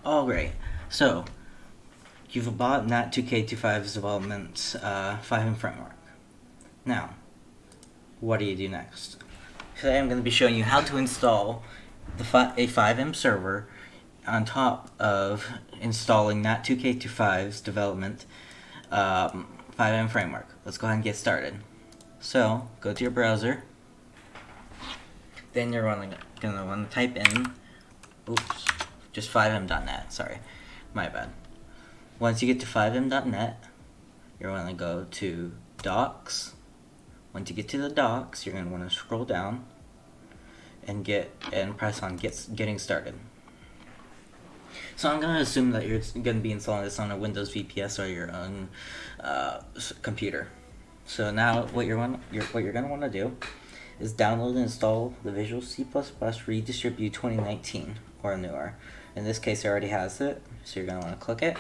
Oh, great. So, you've bought NAT2K25's development 5M framework. Now, what do you do next? Today I'm going to be showing you how to install a 5M server on top of installing NAT2K25's development 5M framework. Let's go ahead and get started. So, go to your browser. Then you're going to want to type in, just 5m.net, sorry, my bad. Once you get to 5m.net, you're going to go to docs. Once you get to the docs, you're going to want to scroll down and press on getting started. So I'm going to assume that you're going to be installing this on a Windows VPS or your own computer. So now what you're going to want to do is download and install the Visual C++ Redistribute 2019 or newer. In this case, it already has it, so you're going to want to click it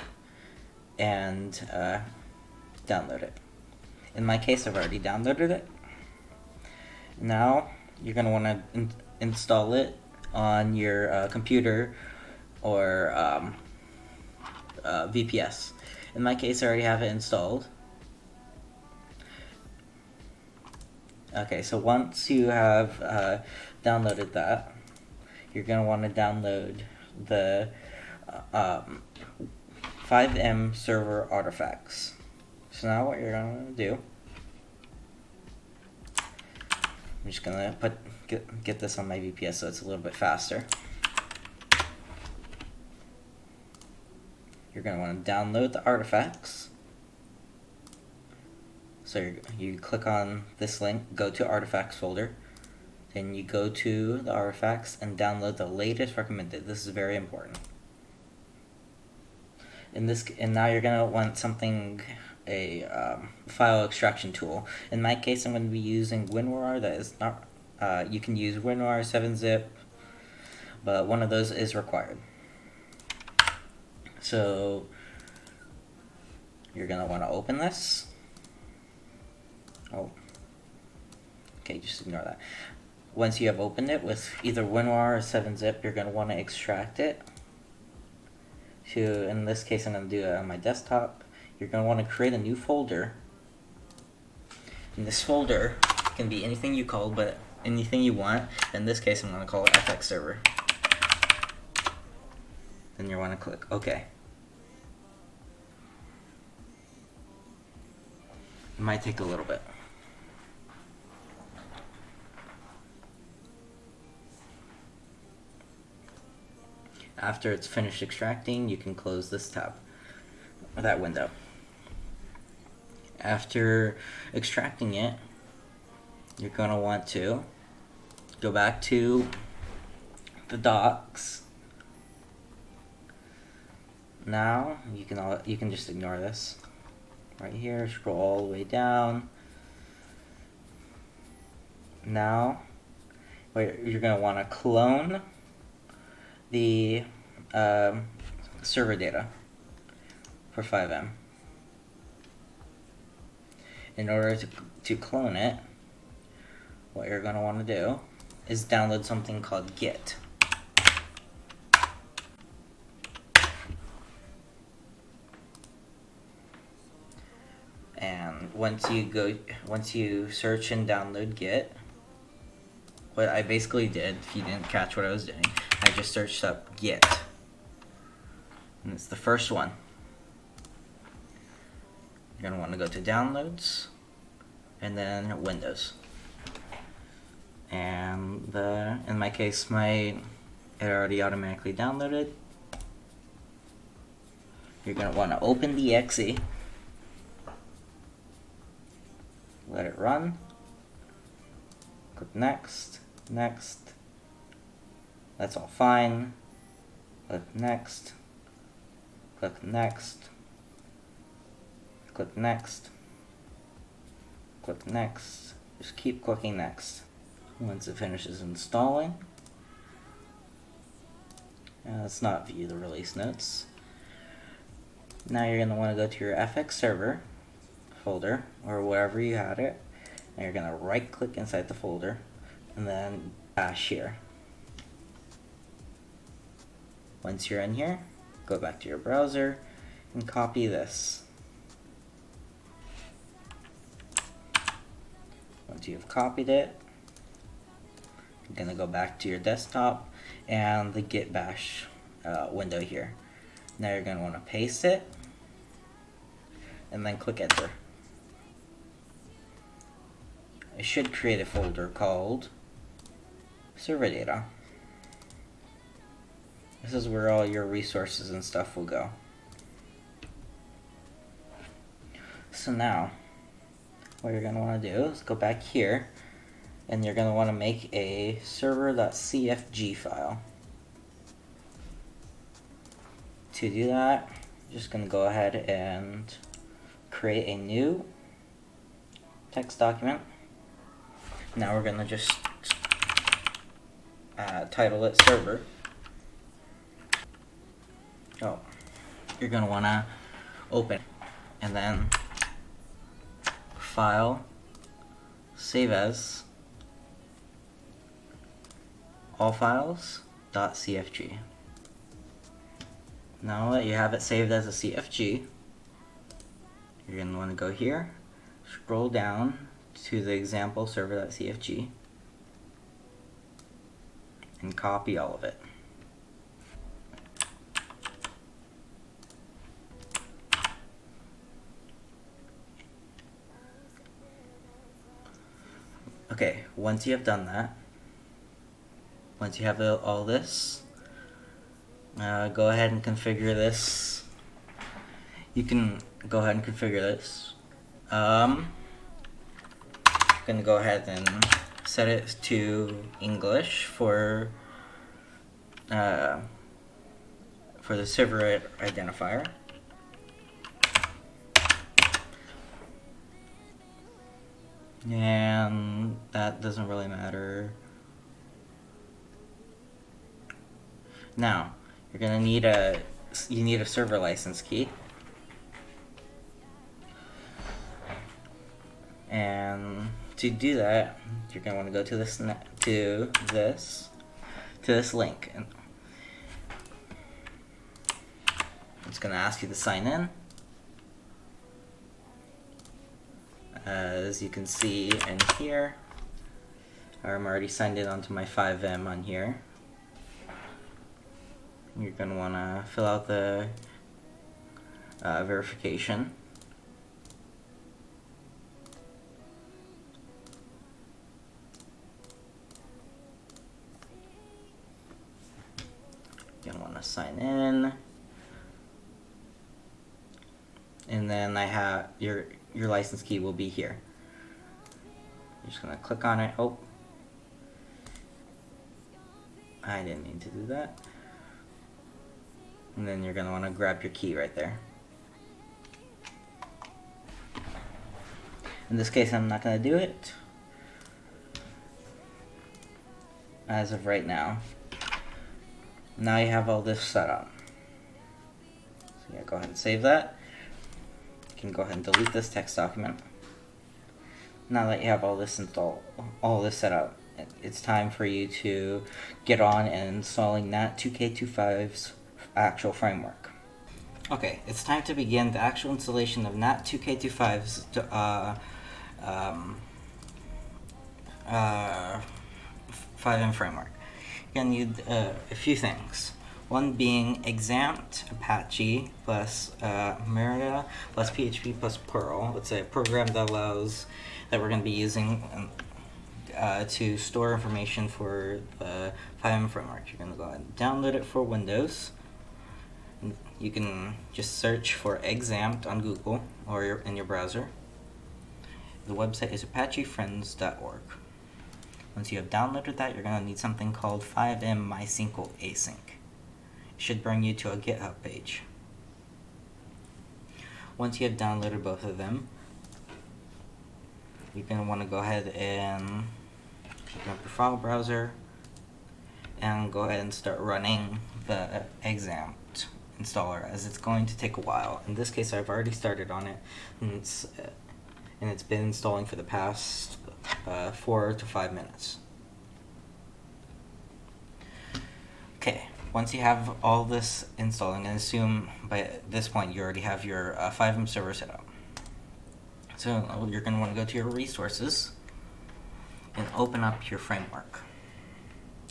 and download it. In my case, I've already downloaded it. Now, you're going to want to install it on your computer or VPS. In my case, I already have it installed. Okay, so once you have downloaded that, you're going to want to download the 5M server artifacts. So now what you're going to do, I'm just going to get this on my VPS so it's a little bit faster. You're going to want to download the artifacts. So you click on this link, go to artifacts folder, then you go to the artifacts and download the latest recommended. This is very important. And now you're going to want a file extraction tool. In my case, I'm going to be using WinRAR. That is not, you can use WinRAR, 7-zip, but one of those is required. So you're going to want to open this. Oh, okay, just ignore that. Once you have opened it with either WinRAR or 7-zip, you're going to want to extract it. In this case, I'm going to do it on my desktop. You're going to want to create a new folder. And this folder can be anything you call, but anything you want. In this case, I'm going to call it FX server. Then you want to click OK. It might take a little bit. After it's finished extracting, you can close this tab, or that window. After extracting it, you're going to want to go back to the docs. Now, you can just ignore this. Right here, scroll all the way down. Now, you're going to want to clone the server data for 5M. In order to clone it, what you're going to want to do is download something called Git. And once you search and download Git, what I basically did, if you didn't catch what I was doing, I just searched up Git. And it's the first one. You're going to want to go to Downloads, and then Windows. And in my case, it already automatically downloaded. You're going to want to open the exe. Let it run. Click Next. Next. That's all fine. Click Next. Click Next. Click Next. Click Next. Just keep clicking Next. Once it finishes installing, let's not view the release notes. Now you're going to want to go to your FX server folder or wherever you had it, and you're going to right click inside the folder and then bash here. Once you're in here, go back to your browser and copy this. Once you've copied it, you're going to go back to your desktop and the git bash window here. Now you're going to want to paste it and then click enter. It should create a folder called server data. This is where all your resources and stuff will go. So now, what you're going to want to do is go back here, and you're going to want to make a server.cfg file. To do that, you're just going to go ahead and create a new text document. Now we're going to just title it server. Oh, you're going to want to open and then file, save as, all files, .cfg. Now that you have it saved as a CFG, you're going to want to go here, scroll down to the example server.cfg, and copy all of it. Okay, once you have done that, once you have all this, go ahead and configure this. You can go ahead and configure this. I'm gonna go ahead and set it to English for the server identifier. And that doesn't really matter. Now, you're gonna need a server license key. And to do that, you're gonna want to go to this link, and it's gonna ask you to sign in. As you can see in here, I'm already signed in onto my 5M on here. You're going to want to fill out the verification. You're going to want to sign in. And then I have your license key will be here. You're just going to click on it. Oh, I didn't mean to do that. And then you're going to want to grab your key right there. In this case, I'm not going to do it as of right now. Now you have all this set up. So yeah, go ahead and save that. You can go ahead and delete this text document. Now that you have all this set up, it's time for you to get on and installing NAT 2K25's actual framework. Okay, it's time to begin the actual installation of NAT 2K25's 5M framework. You're going to need a few things. One being Exampt, Apache, plus Merida, plus PHP, plus Perl. It's a program that we're going to be using to store information for the 5M framework. You're going to go ahead and download it for Windows. You can just search for Exampt on Google or in your browser. The website is apachefriends.org. Once you have downloaded that, you're going to need something called 5M MySQL Async. It should bring you to a GitHub page. Once you have downloaded both of them, you're going to want to go ahead and open up your file browser and go ahead and start running the Exampt installer, as it's going to take a while. In this case, I've already started on it, and it's been installing for the past 4 to 5 minutes. Okay, once you have all this installed, I'm going to assume by this point you already have your FiveM server set up. So you're going to want to go to your resources and open up your framework.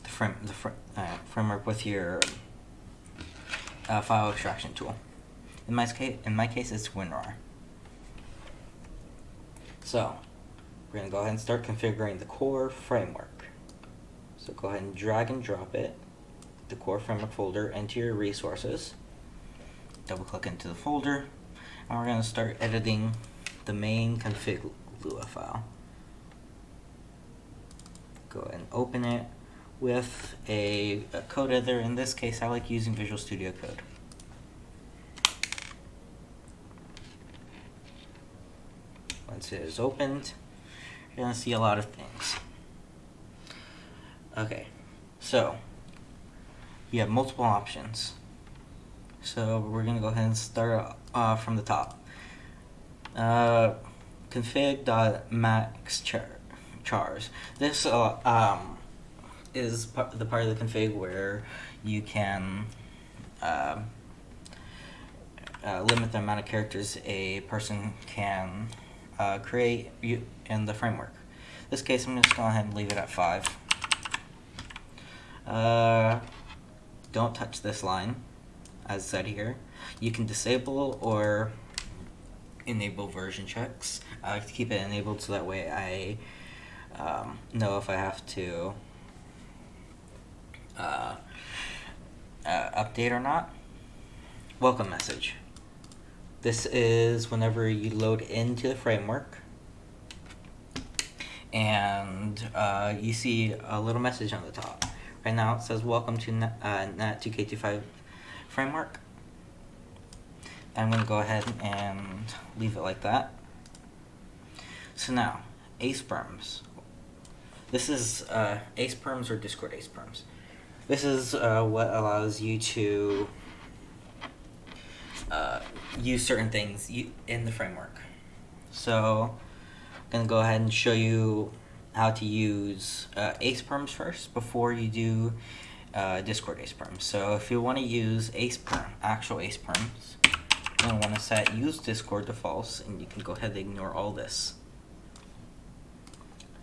The framework with your file extraction tool. In my case, it's WinRAR. So we're going to go ahead and start configuring the core framework. So go ahead and drag and drop it, the core framework folder, into your resources. Double click into the folder, and we're going to start editing the main config Lua file. Go ahead and open it with a code editor. In this case, I like using Visual Studio Code. Once it is opened, you're going to see a lot of things. Okay, so you have multiple options. So we're going to go ahead and start from the top. Config.maxchars. This is the part of the config where you can limit the amount of characters a person can create in the framework. In this case, I'm just going to go ahead and leave it at 5. Don't touch this line, as said here. You can disable or enable version checks. I like to keep it enabled so that way I know if I have to update or not. Welcome message. This is whenever you load into the framework and you see a little message on the top. Right now it says welcome to NAT 2K25 framework. I'm going to go ahead and leave it like that. So now, AcePerms. This is AcePerms or Discord AcePerms. This is what allows you to use certain things in the framework. So I'm going to go ahead and show you how to use AcePerms first before you do Discord AcePerms. So if you want to use actual AcePerms, you're going to want to set use Discord to false, and you can go ahead and ignore all this.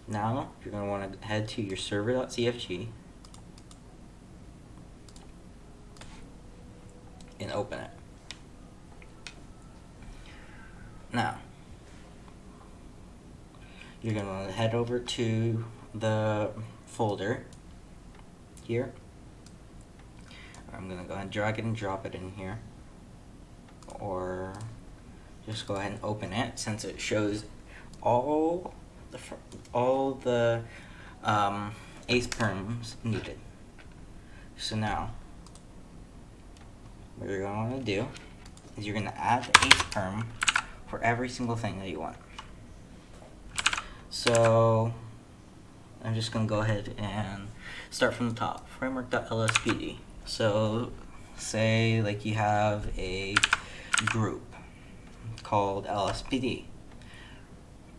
Now you're going to want to head to your server.cfg and open it. Now you're going to want to head over to the folder here. I'm going to go ahead and drag it and drop it in here, or just go ahead and open it since it shows all the AcePerms needed. So now what you're going to want to do is you're going to add the AcePerm for every single thing that you want. So I'm just going to go ahead and start from the top. Framework.lspd. So say like you have a group called LSPD,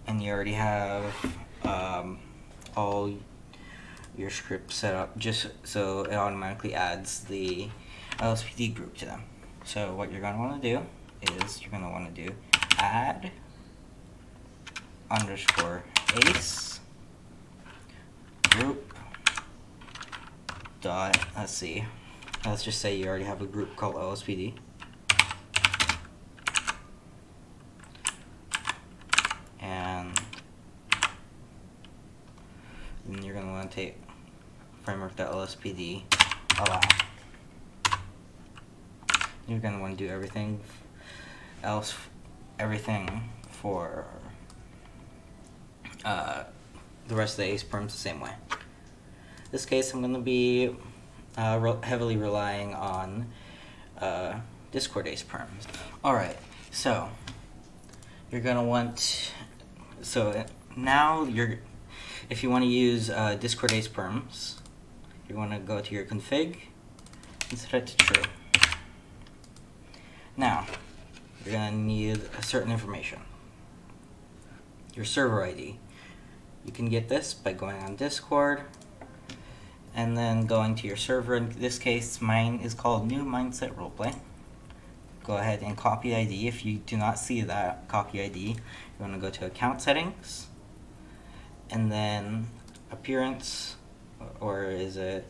and you already have all your scripts set up just so it automatically adds the LSPD group to them. So what you're going to want to do is you're going to want to do add _ ace group dot, let's just say you already have a group called LSPD. And then you're going to want to take framework.lspd allow. You're going to want to do everything for the rest of the AcePerms the same way. In this case, I'm going to be heavily relying on Discord AcePerms. Alright, so you're going to want, now if you want to use Discord AcePerms, you want to go to your config and set it to true. Now, you're going to need a certain information. Your server ID. You can get this by going on Discord and then going to your server. In this case, mine is called New Mindset Roleplay. Go ahead and copy ID. If you do not see that copy ID, you want to go to Account Settings, and then Appearance, or is it?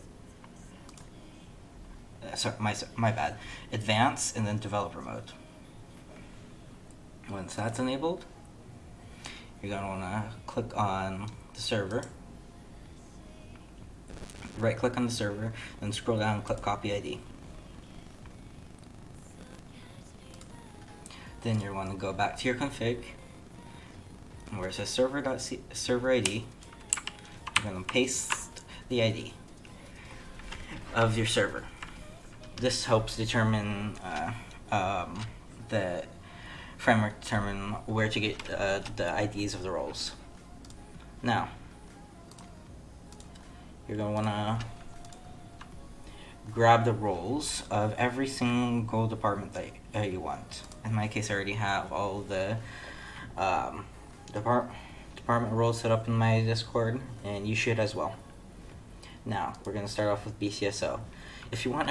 Sorry, my bad. Advanced, and then Developer Mode. Once that's enabled, you're going to want to click on the server. Right click on the server, then scroll down and click Copy ID. Then you want to go back to your config, where it says server ID. You're going to paste the ID of your server. This helps determine the framework determine where to get the IDs of the roles. Now, you're going to want to grab the roles of every single department that you want. In my case, I already have all the department roles set up in my Discord, and you should as well. Now, we're going to start off with BCSO. If you want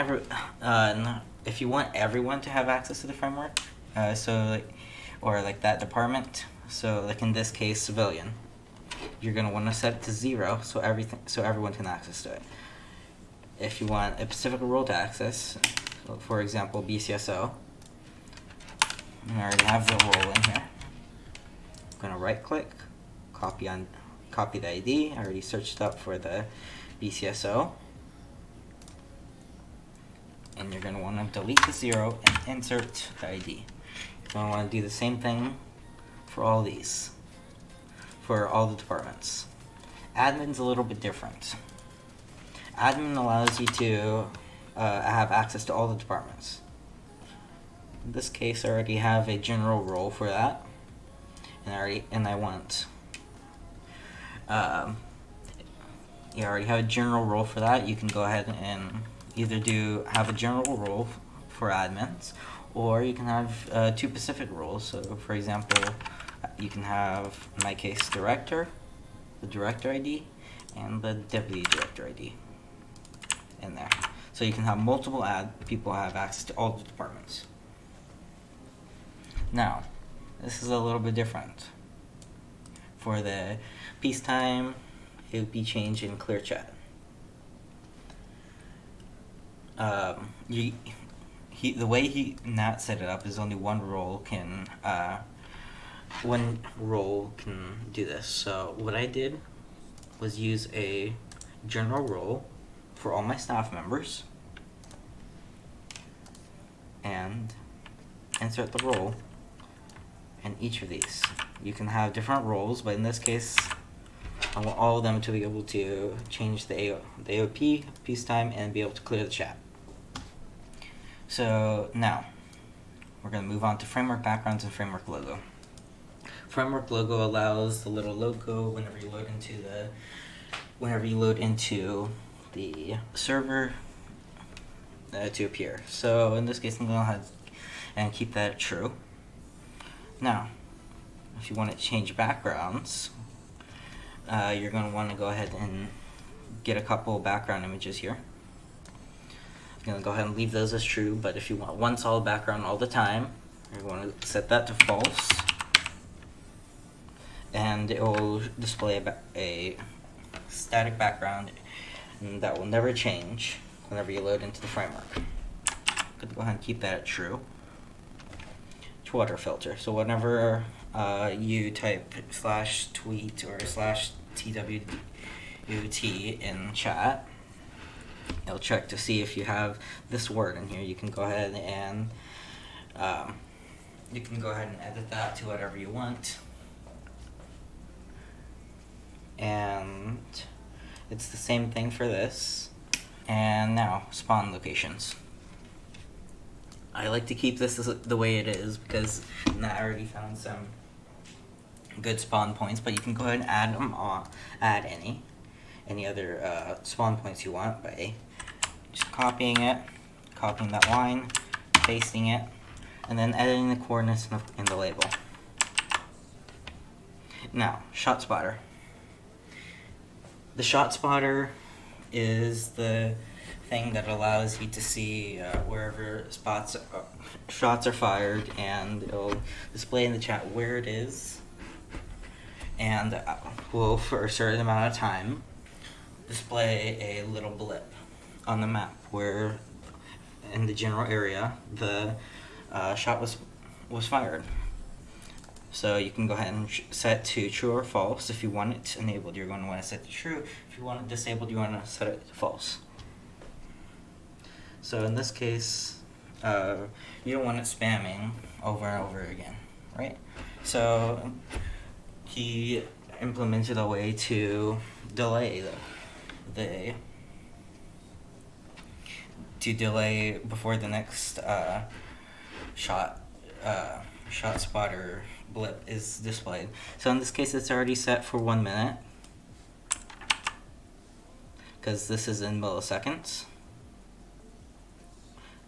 everyone to have access to the framework, or that department, so like in this case, civilian, you're going to want to set it to 0 so everyone can access to it. If you want a specific role to access, so for example, BCSO, I already have the role in here. I'm going to right click, copy the ID. I already searched up for the BCSO. And you're going to want to delete the 0 and insert the ID. You're going to want to do the same thing for all these, for all the departments. Admin's a little bit different. Admin allows you to have access to all the departments. In this case, I already have a general role for that, and I want. You already have a general role for that. You can go ahead and either have a general role for admins, or you can have 2 specific roles. So, for example, you can have, in my case, director, the director ID, and the deputy director ID in there. So you can have multiple people have access to all the departments. Now, this is a little bit different. For the peacetime, it would be changed in clear chat. The way Nat set it up is only one role can do this. So what I did was use a general role for all my staff members and insert the role in each of these. You can have different roles, but in this case, I want all of them to be able to change the AOP, peacetime, and be able to clear the chat. So now, we're going to move on to framework backgrounds and framework logo. Framework logo allows the little logo whenever you load into the server to appear. So in this case, I'm going to go ahead and keep that true. Now, if you want to change backgrounds, you're going to want to go ahead and get a couple background images here. I'm going to go ahead and leave those as true, but if you want one solid background all the time, you're going to set that to false, and it will display a static background, and that will never change whenever you load into the framework. I'm going to go ahead and keep that at true. Water filter. So whenever you type /tweet or /twt in chat, it'll check to see if you have this word in here. You can go ahead and edit that to whatever you want. And it's the same thing for this. And now spawn locations. I like to keep this the way it is because I already found some good spawn points, but you can go ahead and add them on, add any other spawn points you want by just copying that line, pasting it, and then editing the coordinates in the label. Now, shot spotter. The shot spotter is the thing that allows you to see wherever shots are fired, and it'll display in the chat where it is, and will, for a certain amount of time, display a little blip on the map where, in the general area, the shot was fired. So you can go ahead and set to true or false. If you want it enabled, you're going to want to set to true. If you want it disabled, you want to set it to false. So in this case, you don't want it spamming over and over again, right? So he implemented a way to delay delay before the next shot spotter blip is displayed. So in this case, it's already set for 1 minute because this is in milliseconds.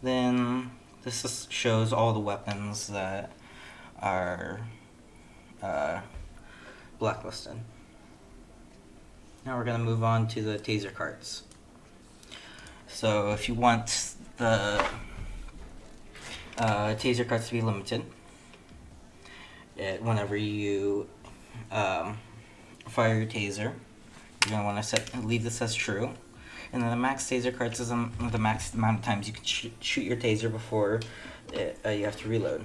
Then this shows all the weapons that are blacklisted. Now we're going to move on to the taser cards. So if you want the taser cards to be limited, whenever you fire your taser, you're going to want to leave this as true. And then the max taser cards is the max amount of times you can shoot your taser before you have to reload.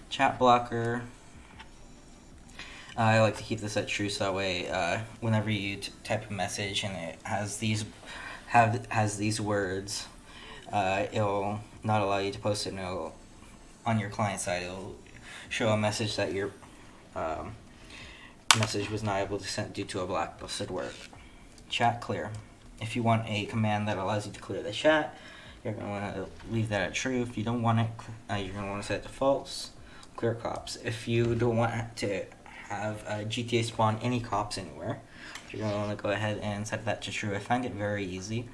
Chat blocker, I like to keep this at true, so that way whenever you type a message and it has these words, it'll not allow you to post it. No, on your client side, it'll show a message that your message was not able to send due to a blacklisted word. Chat clear. If you want a command that allows you to clear the chat, you're going to want to leave that at true. If you don't want it, you're going to want to set it to false. Clear cops. If you don't want to have GTA spawn any cops anywhere, you're going to want to go ahead and set that to true. I find it very easy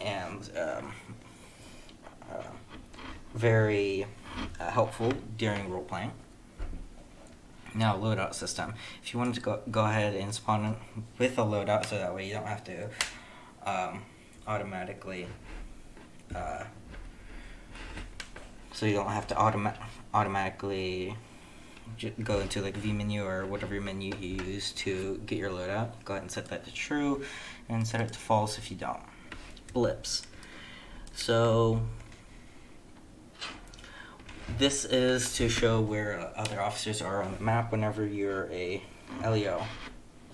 and very helpful during role playing. Now, loadout system. If you wanted to go ahead and spawn with a loadout, so that way you don't have to automatically automatically go into like V menu or whatever menu you use to get your loadout. Go ahead and set that to true and set it to false if you don't. Blips. So this is to show where other officers are on the map whenever you're a LEO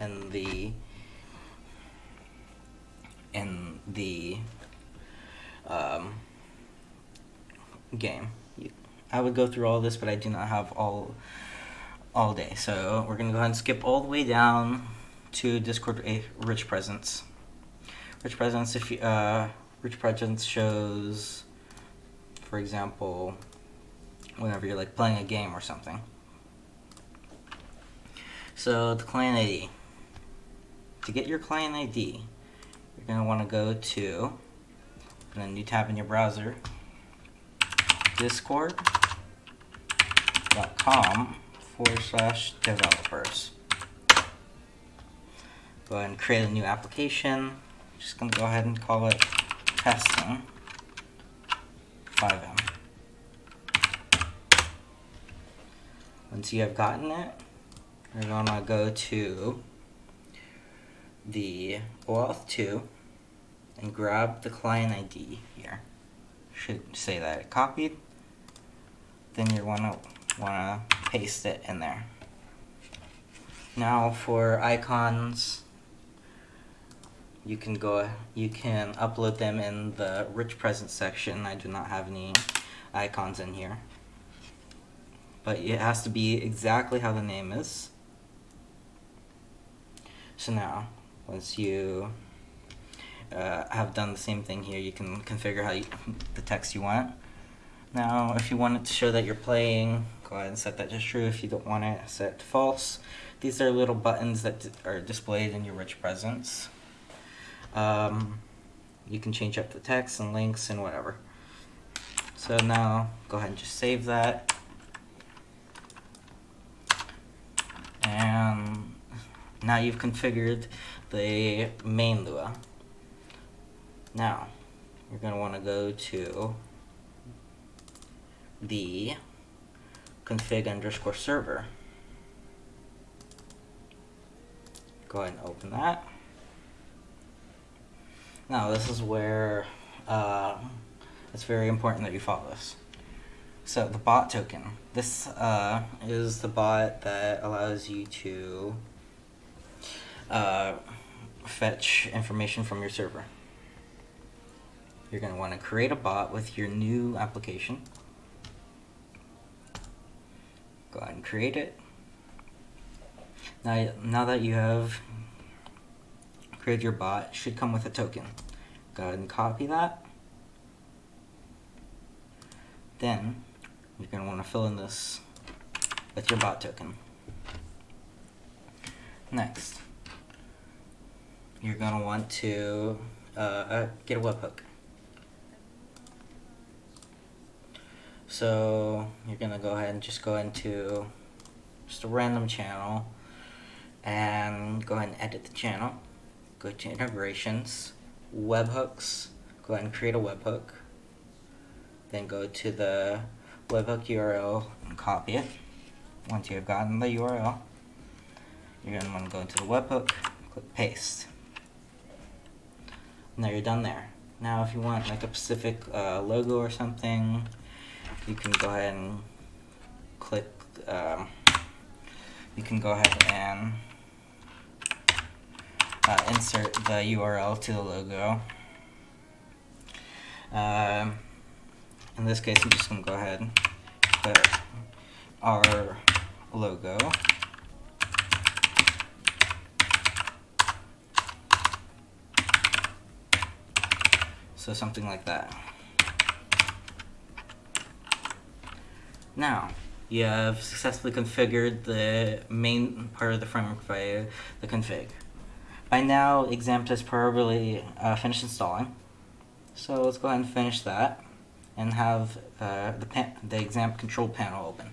in the game. I would go through all this, but I do not have all day. So we're gonna go ahead and skip all the way down to Discord Rich Presence. Rich Presence, Rich Presence shows, for example, whenever you're like playing a game or something. So the client ID. To get your client ID, you're going to want to go to, open a new tab in your browser, discord.com/developers. Go ahead and create a new application. Just going to go ahead and call it testing 5M. Once you have gotten it, you're going to go to the OAuth 2 and grab the client ID here. Should say that it copied. Then you're want to paste it in there. Now for icons, you can upload them in the Rich Presence section. I do not have any icons in here, but it has to be exactly how the name is. So now, once you have done the same thing here, you can configure the text you want. Now, if you want it to show that you're playing, go ahead and set that to true. If you don't want it, set it to false. These are little buttons that are displayed in your Rich Presence. You can change up the text and links and whatever. So now, go ahead and just save that. And Now you've configured the main Lua. Now, you're going to want to go to the config_server. Go ahead and open that. Now, this is where it's very important that you follow this. So, the bot token. This is the bot that allows you to fetch information from your server. You're going to want to create a bot with your new application. Go ahead and create it. Now that you have created your bot, it should come with a token. Go ahead and copy that. Then you're going to want to fill in this with your bot token. Next, you're going to want to get a webhook. So you're going to go ahead and just go into just a random channel and go ahead and edit the channel. Go to integrations, webhooks, go ahead and create a webhook. Then go to the webhook URL and copy it. Once you have gotten the URL, you're going to want to go into the webhook, click paste. Now you're done there. Now if you want like a specific logo or something, you can go ahead and click, you can go ahead and insert the URL to the logo. In this case, I'm just going to go ahead and put our logo. So something like that. Now, you have successfully configured the main part of the framework via the config. By now, XAMPP has probably finished installing. So let's go ahead and finish that and have the XAMPP control panel open.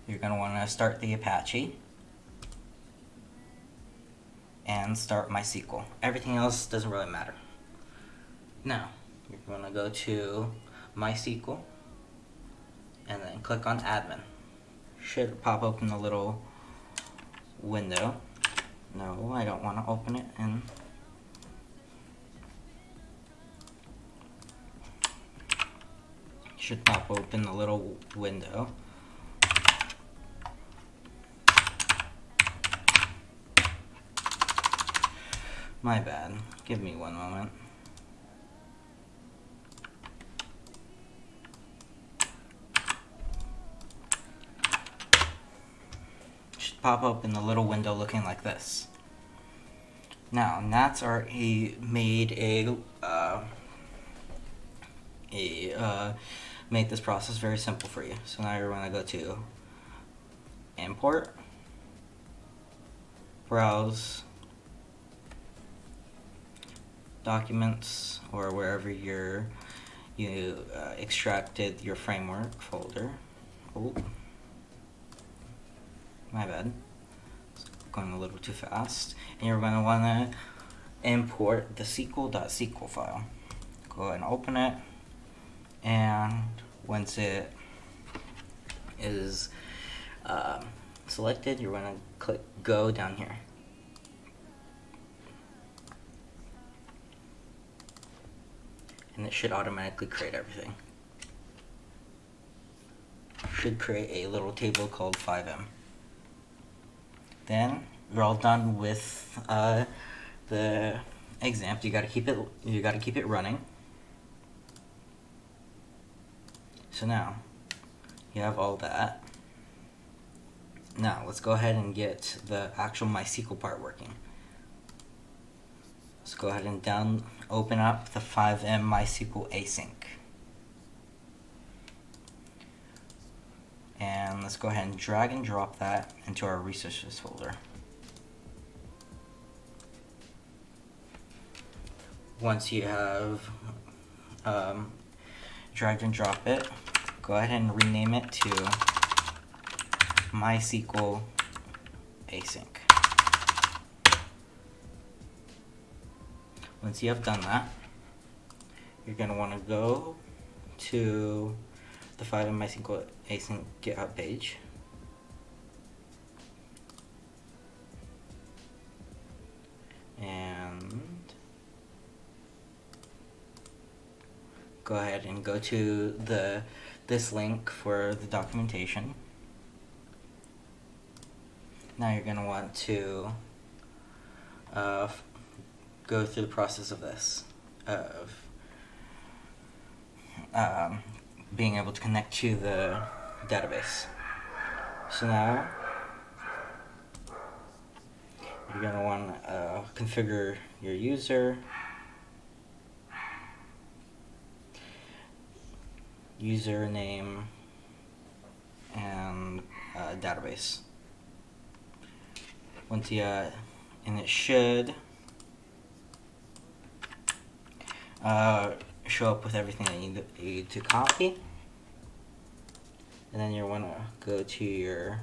You're going to want to start the Apache and start MySQL. Everything else doesn't really matter. Now, you're going to go to MySQL and then click on admin. Should pop open a little window. No, I don't want to open it in. Should pop open a little window. My bad. Give me one moment. Should pop open a little window looking like this. Now, Nats already made made this process very simple for you. So now you're going to go to import, browse, documents, or wherever you extracted your framework folder. Oh, my bad. It's going a little too fast. And you're going to want to import the SQL.SQL file. Go ahead and open it. And once it is selected, you're going to click go down here. And it should automatically create everything. Should create a little table called 5M. Then you're all done with the XAMPP. You gotta keep it running. So now you have all that. Now let's go ahead and get the actual MySQL part working. Let's go ahead and open up the 5M MySQL async. And let's go ahead and drag and drop that into our resources folder. Once you have dragged and drop it, go ahead and rename it to MySQL async. Once you have done that, you're going to want to go to the 5M async GitHub page. And go ahead and go to this link for the documentation. Now you're going to want to go through the process of this, of being able to connect to the database. So now you're going to want to configure your username, and database. Once you, and it should show up with everything that you need to copy. And then you want to go to your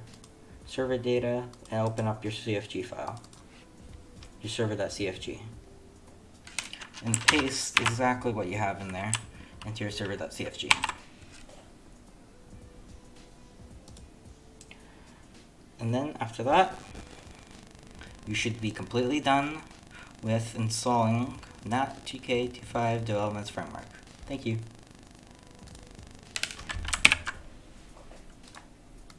server data and open up your CFG file, your server.cfg, and paste exactly what you have in there into your server.cfg. And then after that, you should be completely done with installing NAT TK25 Development Framework. Thank you.